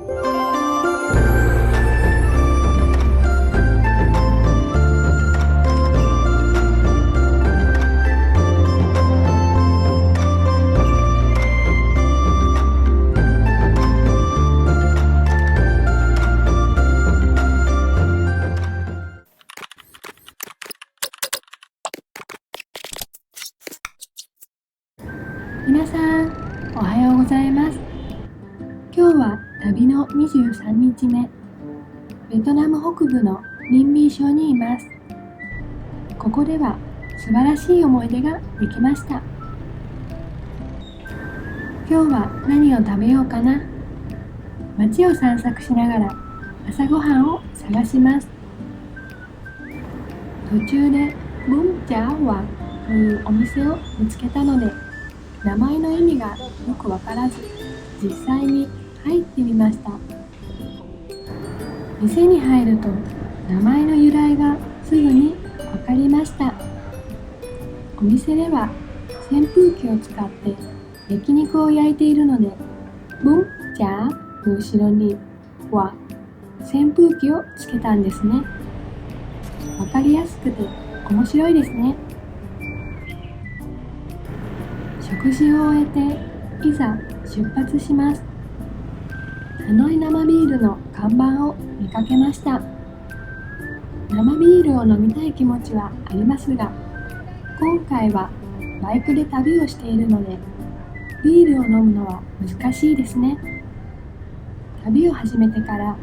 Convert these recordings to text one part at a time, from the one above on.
皆さん、おはようございます。今日は旅の23日目、ベトナム北部のニンビン省にいます。ここでは素晴らしい思い出ができました。今日は何を食べようかな。街を散策しながら朝ごはんを探します。途中でブンチャーワンというお店を見つけたので、名前の意味がよくわからず、実際に入ってみました。店に入ると名前の由来がすぐにわかりました。お店では扇風機を使って焼肉を焼いているので、ブンチャーの後ろには扇風機をつけたんですね。わかりやすくて面白いですね。食事を終えていざ出発します。ハノイ生ビールの看板を見かけました。生ビールを飲みたい気持ちはありますが、今回はバイクで旅をしているので、ビールを飲むのは難しいですね。旅を始めてから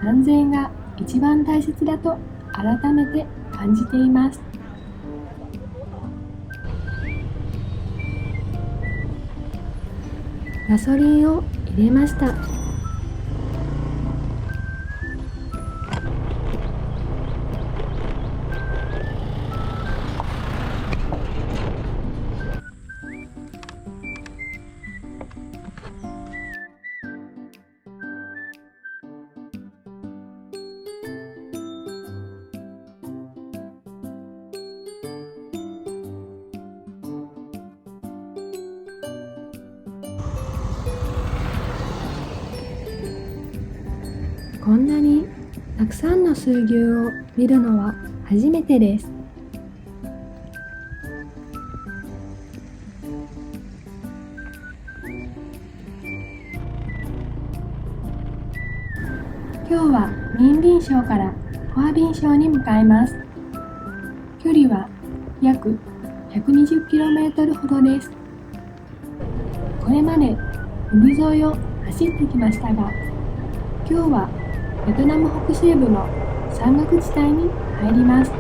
安全が一番大切だと改めて感じています。ガソリンを入れました。こんなにたくさんの水牛を見るのは初めてです。今日はニンビン省からホアビン省に向かいます。距離は約 120km ほどです。これまで海沿いを走ってきましたが、今日はベトナム北西部の山岳地帯に入ります。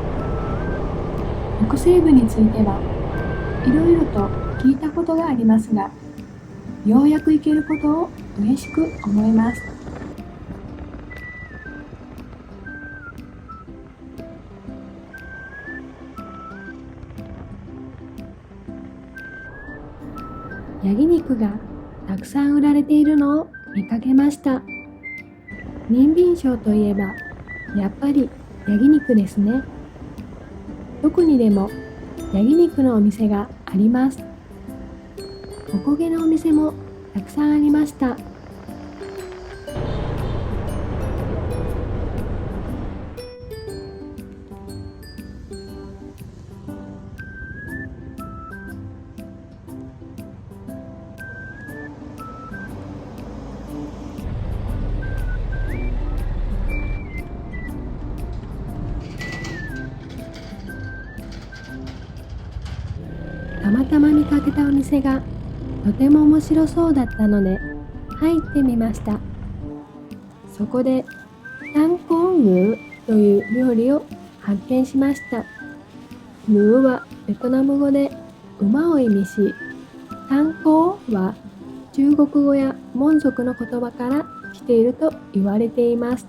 北西部についてはいろいろと聞いたことがありますが、ようやく行けることを嬉しく思います。ヤギ肉がたくさん売られているのを見かけました。ニンビン省といえばやっぱりヤギ肉ですね。どこにでもヤギ肉のお店があります。おこげのお店もたくさんありました。たまたま見かけたお店がとても面白そうだったので入ってみました。そこでタンコーヌーという料理を発見しました。ヌーはベトナム語で馬を意味し、タンコーは中国語やモン族の言葉から来ていると言われています。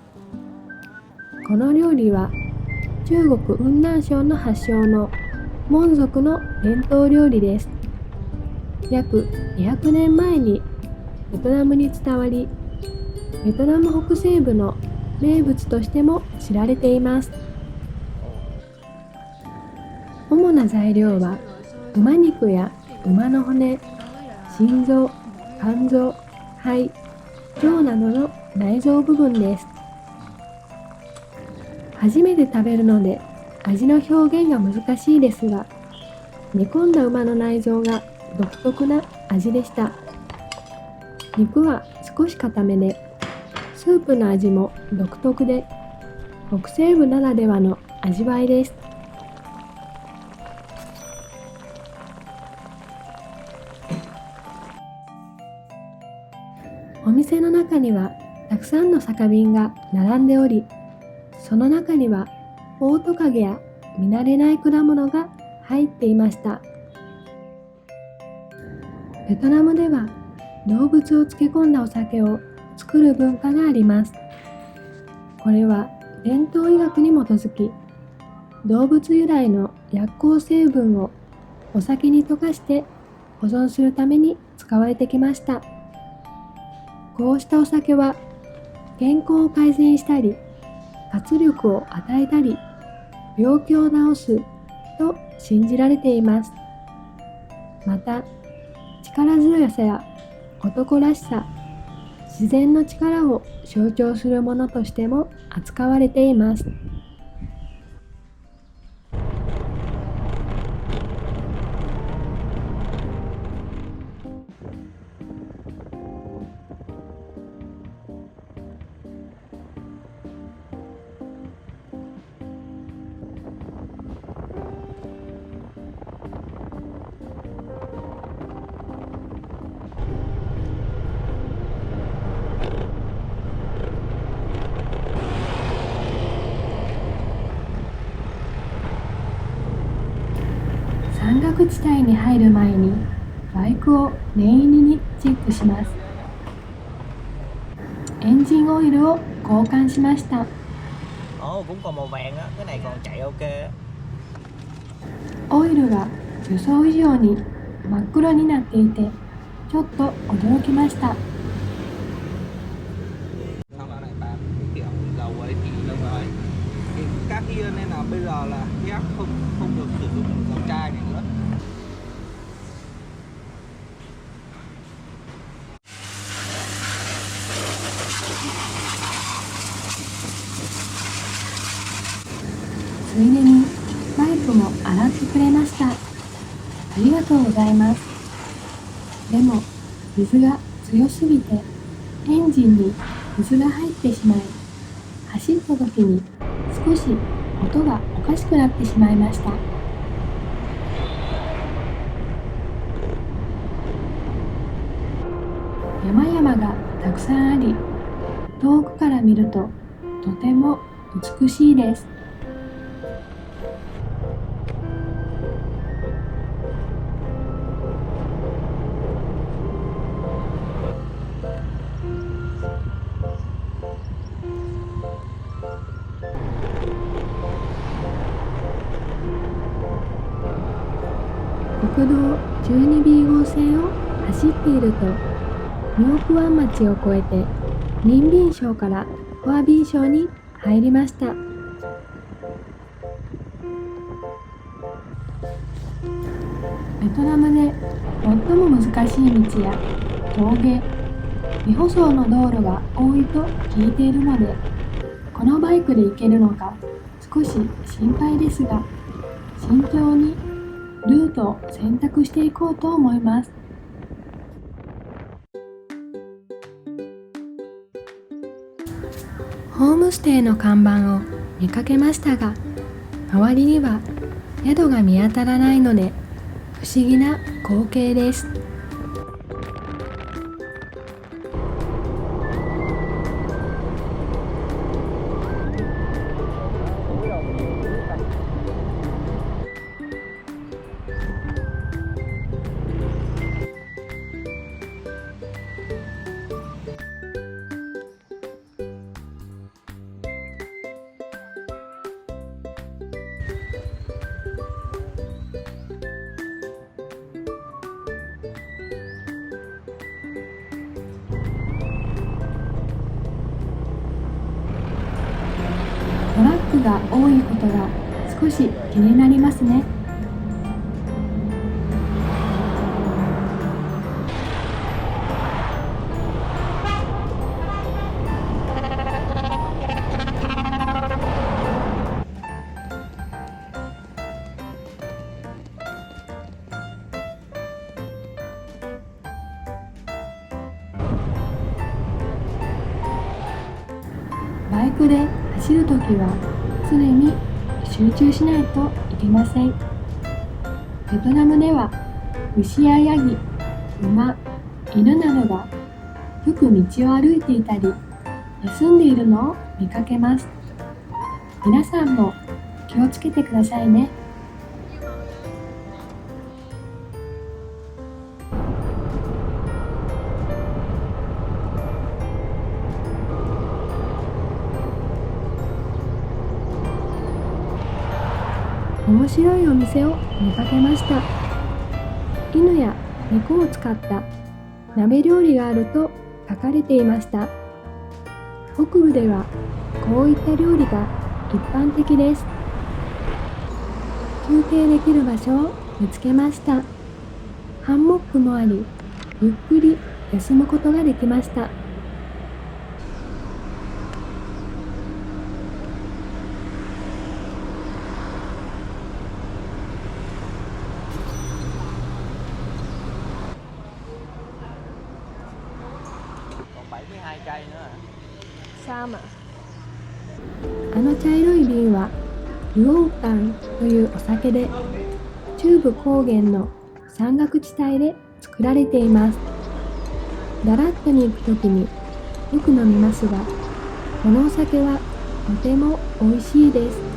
この料理は中国雲南省の発祥のモン族の伝統料理です。約200年前にベトナムに伝わり、ベトナム北西部の名物としても知られています。主な材料は馬肉や馬の骨、心臓、肝臓、肺、腸などの内臓部分です。初めて食べるので味の表現が難しいですが、煮込んだ馬の内臓が独特な味でした。肉は少し固めで、スープの味も独特で、北西部ならではの味わいです。お店の中にはたくさんの酒瓶が並んでおり、その中にはオオトカゲや見慣れない果物が入っていました。ベトナムでは動物を漬け込んだお酒を作る文化があります。これは伝統医学に基づき、動物由来の薬効成分をお酒に溶かして保存するために使われてきました。こうしたお酒は健康を改善したり、活力を与えたり、病気を治すと信じられています。また、力強さや男らしさ、自然の力を象徴するものとしても扱われています。山岳地帯に入る前にバイクを念入りにチェックします。エンジンオイルを交換しました。cũng còn màu vàng á, cái này còn chạy ok. オイルが予想以上に真っ黒になっていて、ちょっと驚きました。Sau đó này bán cái kiểu dầu ấy thì lâu rồi. Thì các kia nên là bây giờ là ghép không được sử dụng dầu chai này nữa.ついでにバイクも洗ってくれました。ありがとうございます。でも水が強すぎてエンジンに水が入ってしまい、走った時に少し音がおかしくなってしまいました。山々がたくさんあり、遠くから見るととても美しいです。国道 12B 号線を走っていると、妙ク湾町を越えてニンビン省からホアビン省に入りました。ベトナムで最も難しい道や峠、未舗装の道路が多いと聞いているので、このバイクで行けるのか少し心配ですが、慎重にルートを選択していこうと思います。ホームステイの看板を見かけましたが、周りには宿が見当たらないので不思議な光景です。トラックが多いことが少し気になりますね。バイクで走るときは常に集中しないといけません。ベトナムでは牛やヤギ、馬、犬などがよく道を歩いていたり休んでいるのを見かけます。皆さんも気をつけてくださいね。面白いお店を見かけました。犬や猫を使った鍋料理があると書かれていました。北部ではこういった料理が一般的です。休憩できる場所を見つけました。ハンモックもあり、ゆっくり休むことができました。Còn 72 cây nữa à? サーマあの茶色い瓶はルオウカンというお酒で、中部高原の山岳地帯で作られています。ダラットに行くときによく飲みますが、このお酒はとても美味しいです。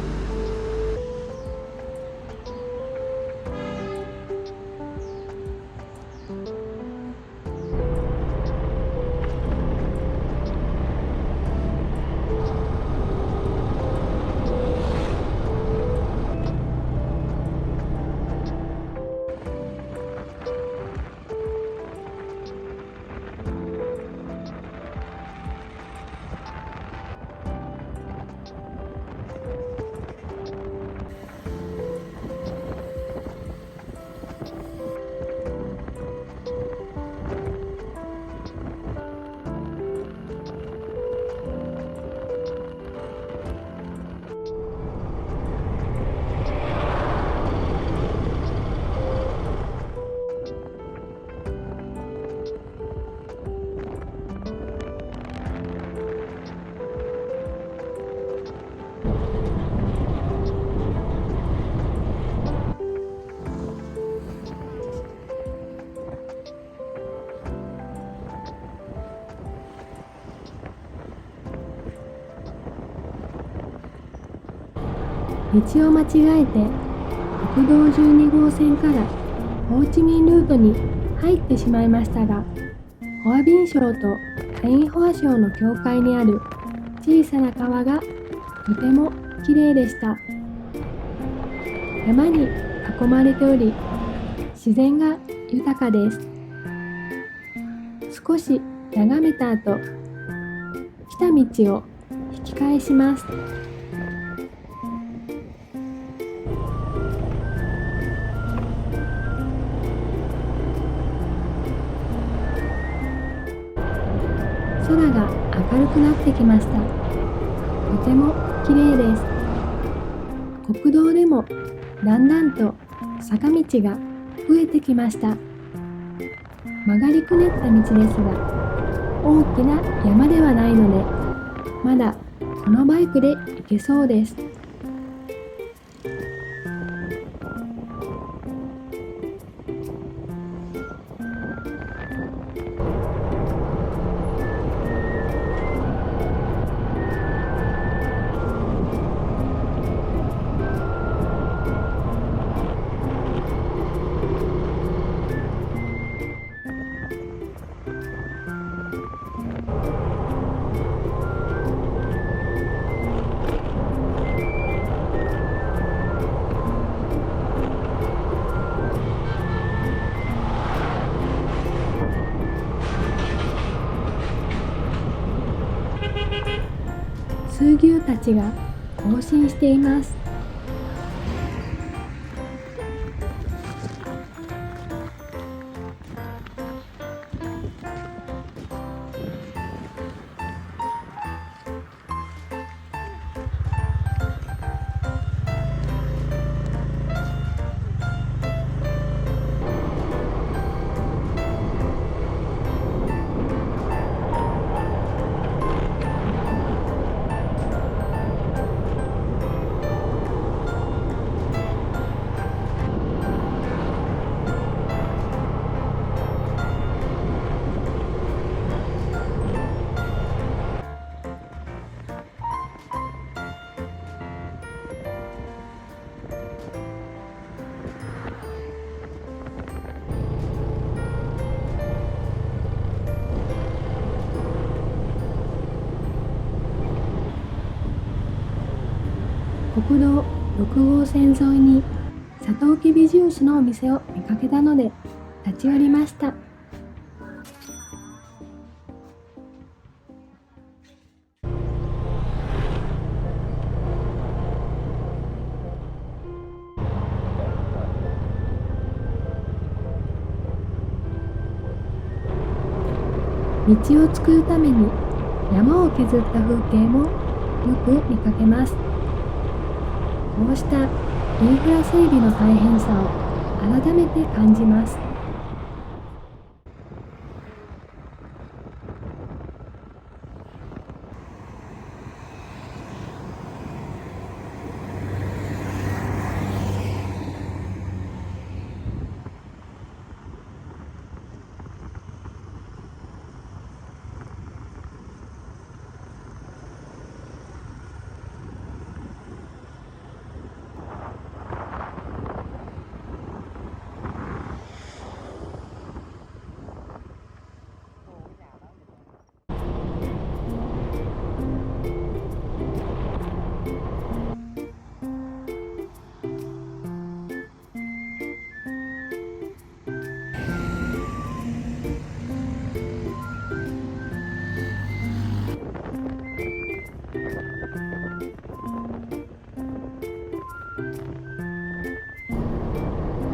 道を間違えて国道12号線からホーチミンルートに入ってしまいましたが、ホアビン省とカインホア省の境界にある小さな川がとてもきれいでした。山に囲まれており、自然が豊かです。少し眺めた後、来た道を引き返します。空が明るくなってきました。とても綺麗です。国道でもだんだんと坂道が増えてきました。曲がりくねった道ですが、大きな山ではないので、まだこのバイクで行けそうです。数牛たちが行進しています。国道6号線沿いにサトウキビジュースのお店を見かけたので立ち寄りました。道を作るために山を削った風景もよく見かけます。こうしたインフラ整備の大変さを改めて感じます。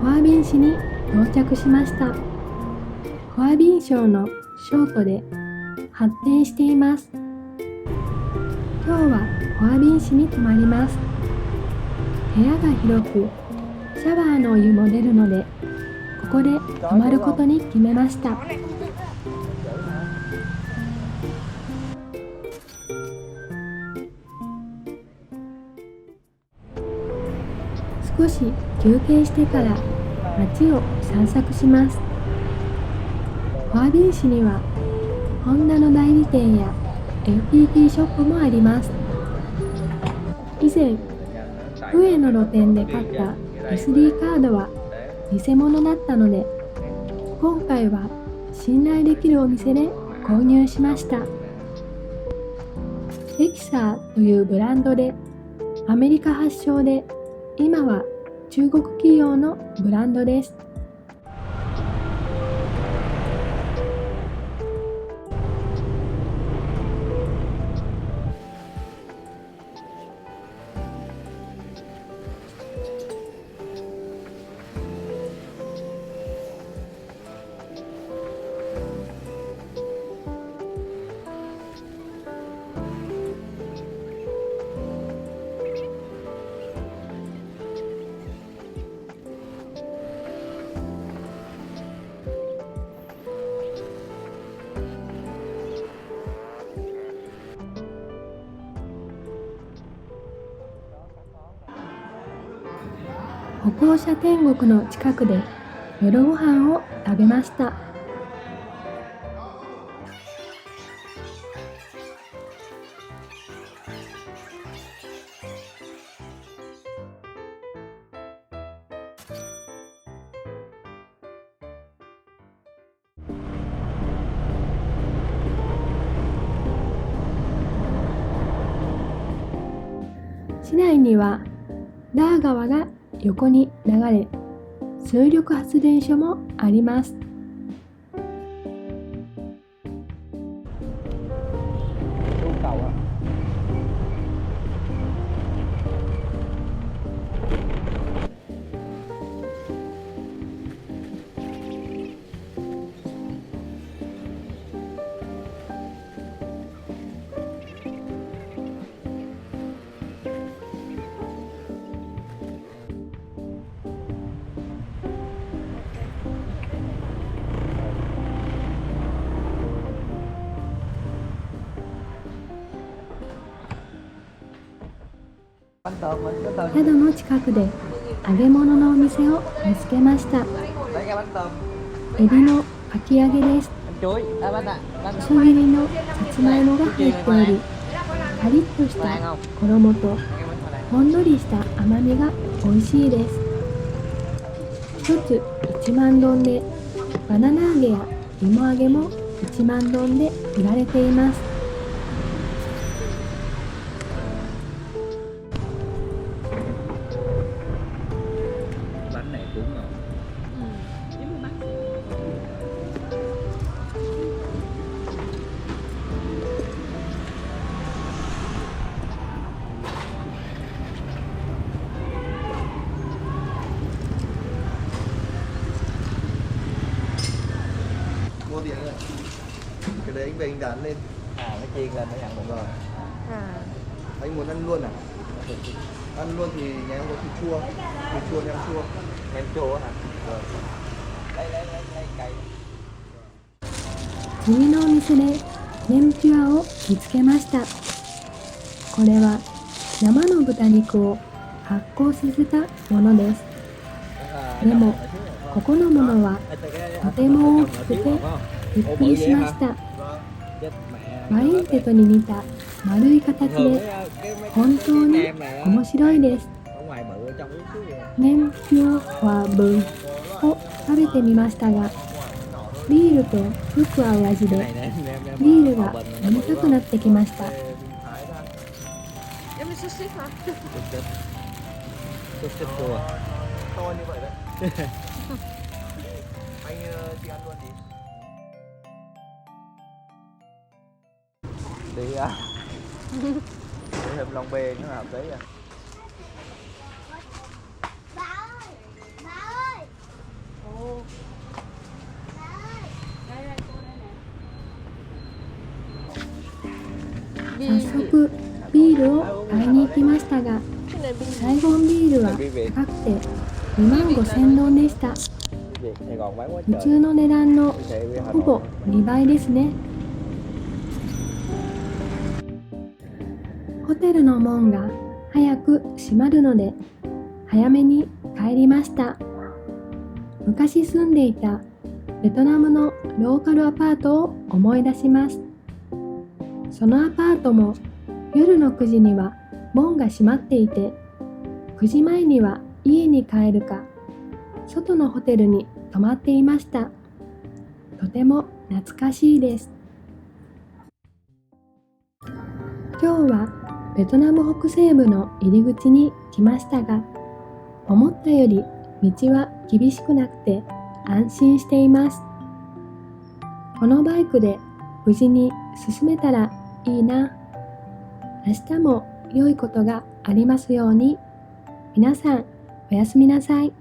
ホアビン市に到着しました。ホアビン省のショートで発展しています。今日はホアビン市に泊まります。部屋が広く、シャワーのお湯も出るので、ここで泊まることに決めました。少し休憩してから街を散策します。ホアビン市にはホンダの代理店や NTT ショップもあります。以前、上野の店で買った SD カードは偽物だったので、今回は信頼できるお店で購入しました。レキサーというブランドで、アメリカ発祥で、今は中国企業のブランドです。歩行者天国の近くで夜ご飯を食べました。市内にはダー川が横に流れ、水力発電所もあります。宿の近くで揚げ物のお店を見つけました。エビのかき揚げです。細切りのさつまいもが入っており、カリッとした衣とほんのりした甘みが美味しいです。一つ1万ドンで、バナナ揚げや芋揚げも1万ドンで売られています。về anh dán lên. Nó chiên lên nó ăn được rồi. Anh muốn ăn luôn à? Ăn luôn thì nhà em có thịt chua, nem chua. Nem chua hả? Vâng. Lấy cây. 次のお店で年ピュアを見つけました。これは生の豚肉を発酵させたものです。でもここのものはとても大きくてびっくりしました。ワインテトに似た丸い形で本当に面白いです。年ピュアフォアブンを食べてみましたが、ビールとよく合う味でビールが飲みたくなってきました。Xúc xích chua. To như vậy đấy. Anh chị ăn luôn đi. Đi á. Đi thêm Long Biên nó hợp tí à. Bà ơi, 早速ビールを買いに行きましたが、サイゴンビールは高くて25,000ドンでした。 Sài Gòn bán quá 普 trời. 通の値段の Siêu thị Hà ほぼ Nội. 2倍ですね。ホテルの門が早く閉まるので早めに帰りました。昔住んでいたベトナムのローカルアパートを思い出します。そのアパートも夜の9時には門が閉まっていて、9時前には家に帰るか外のホテルに泊まっていました。とても懐かしいです。今日はベトナム北西部の入り口に来ましたが、思ったより道は厳しくなくて安心しています。このバイクで無事に進めたらいいな。明日も良いことがありますように。皆さんおやすみなさい。